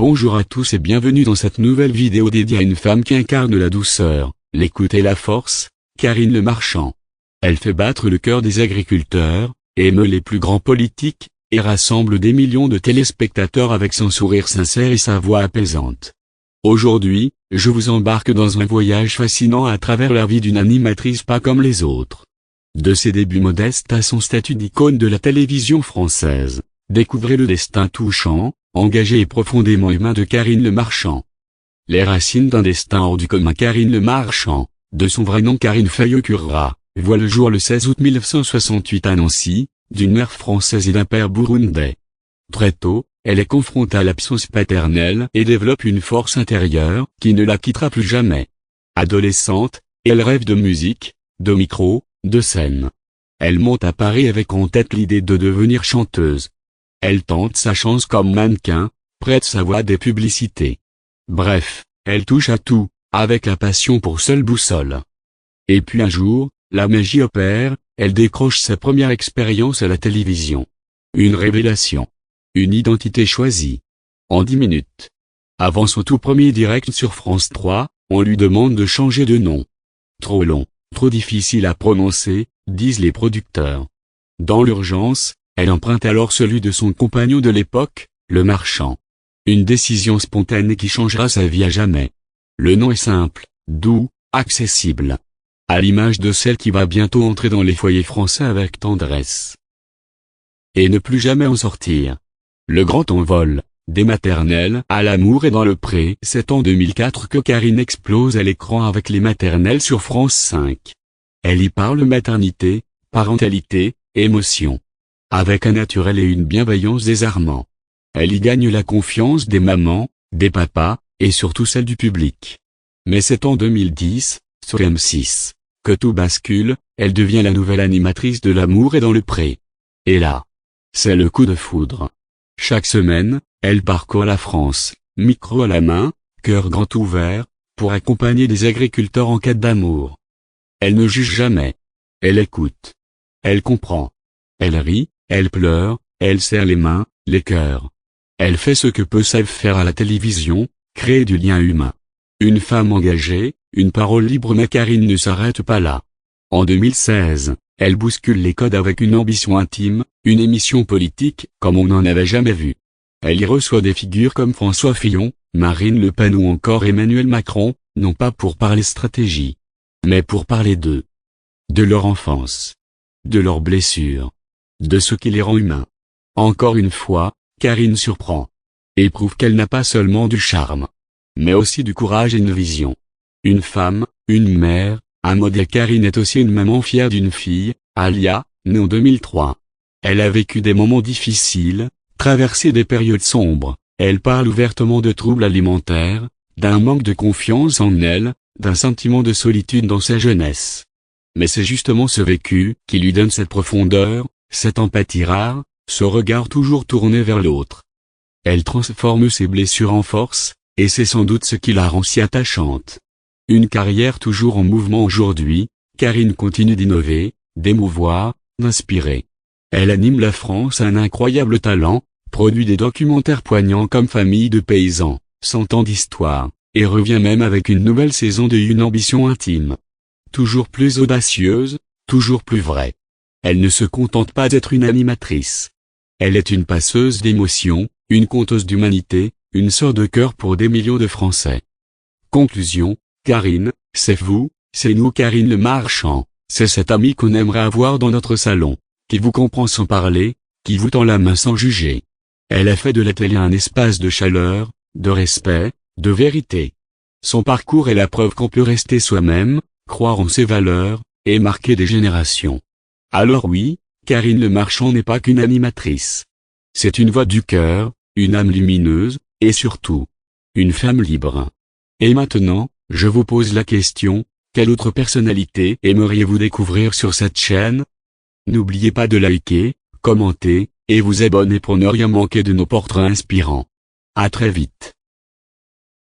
Bonjour à tous et bienvenue dans cette nouvelle vidéo dédiée à une femme qui incarne la douceur, l'écoute et la force, Karine Le Marchand. Elle fait battre le cœur des agriculteurs, émeut les plus grands politiques, et rassemble des millions de téléspectateurs avec son sourire sincère et sa voix apaisante. Aujourd'hui, je vous embarque dans un voyage fascinant à travers la vie d'une animatrice pas comme les autres. De ses débuts modestes à son statut d'icône de la télévision française, découvrez le destin touchant, engagé et profondément humain de Karine Le Marchand. Les racines d'un destin hors du commun. Karine Le Marchand, de son vrai nom Karine Faye-Currat, voit le jour le 16 août 1968 à Nancy, d'une mère française et d'un père burundais. Très tôt, elle est confrontée à l'absence paternelle et développe une force intérieure qui ne la quittera plus jamais. Adolescente, elle rêve de musique, de micro, de scène. Elle monte à Paris avec en tête l'idée de devenir chanteuse. Elle tente sa chance comme mannequin, prête sa voix à des publicités. Bref, elle touche à tout, avec la passion pour seule boussole. Et puis un jour, la magie opère, elle décroche sa première expérience à la télévision. Une révélation. Une identité choisie. En 10 minutes. Avant son tout premier direct sur France 3, on lui demande de changer de nom. Trop long, trop difficile à prononcer, disent les producteurs. Dans l'urgence, elle emprunte alors celui de son compagnon de l'époque, Le Marchand. Une décision spontanée qui changera sa vie à jamais. Le nom est simple, doux, accessible. À l'image de celle qui va bientôt entrer dans les foyers français avec tendresse. Et ne plus jamais en sortir. Le grand envol, des maternelles à l'amour et dans le pré. C'est en 2004 que Karine explose à l'écran avec Les Maternelles sur France 5. Elle y parle maternité, parentalité, émotion. Avec un naturel et une bienveillance désarmants. Elle y gagne la confiance des mamans, des papas, et surtout celle du public. Mais c'est en 2010, sur M6, que tout bascule, elle devient la nouvelle animatrice de L'amour et dans le pré. Et là, c'est le coup de foudre. Chaque semaine, elle parcourt la France, micro à la main, cœur grand ouvert, pour accompagner des agriculteurs en quête d'amour. Elle ne juge jamais. Elle écoute. Elle comprend. Elle rit, elle pleure, elle serre les mains, les cœurs. Elle fait ce que peu savent faire à la télévision, créer du lien humain. Une femme engagée, une parole libre, mais Karine ne s'arrête pas là. En 2016, elle bouscule les codes avec une ambition intime, une émission politique comme on n'en avait jamais vu. Elle y reçoit des figures comme François Fillon, Marine Le Pen ou encore Emmanuel Macron, non pas pour parler stratégie, mais pour parler d'eux. De leur enfance. De leurs blessures. De ce qui les rend humains. Encore une fois, Karine surprend. Et prouve qu'elle n'a pas seulement du charme, mais aussi du courage et une vision. Une femme, une mère, un modèle. Karine est aussi une maman fière d'une fille, Alia, née en 2003. Elle a vécu des moments difficiles, traversé des périodes sombres. Elle parle ouvertement de troubles alimentaires, d'un manque de confiance en elle, d'un sentiment de solitude dans sa jeunesse. Mais c'est justement ce vécu qui lui donne cette profondeur, cette empathie rare, ce regard toujours tourné vers l'autre. Elle transforme ses blessures en force, et c'est sans doute ce qui la rend si attachante. Une carrière toujours en mouvement aujourd'hui, Karine continue d'innover, d'émouvoir, d'inspirer. Elle anime la France, un incroyable talent, produit des documentaires poignants comme Famille de paysans, 100 ans d'histoire, et revient même avec une nouvelle saison de Une ambition intime. Toujours plus audacieuse, toujours plus vraie. Elle ne se contente pas d'être une animatrice. Elle est une passeuse d'émotions, une conteuse d'humanité, une sœur de cœur pour des millions de Français. Conclusion, Karine, c'est vous, c'est nous. Karine Le Marchand, c'est cette amie qu'on aimerait avoir dans notre salon, qui vous comprend sans parler, qui vous tend la main sans juger. Elle a fait de la télé un espace de chaleur, de respect, de vérité. Son parcours est la preuve qu'on peut rester soi-même, croire en ses valeurs, et marquer des générations. Alors oui, Karine Le Marchand n'est pas qu'une animatrice. C'est une voix du cœur, une âme lumineuse, et surtout, une femme libre. Et maintenant, je vous pose la question, quelle autre personnalité aimeriez-vous découvrir sur cette chaîne? N'oubliez pas de liker, commenter, et vous abonner pour ne rien manquer de nos portraits inspirants. À très vite.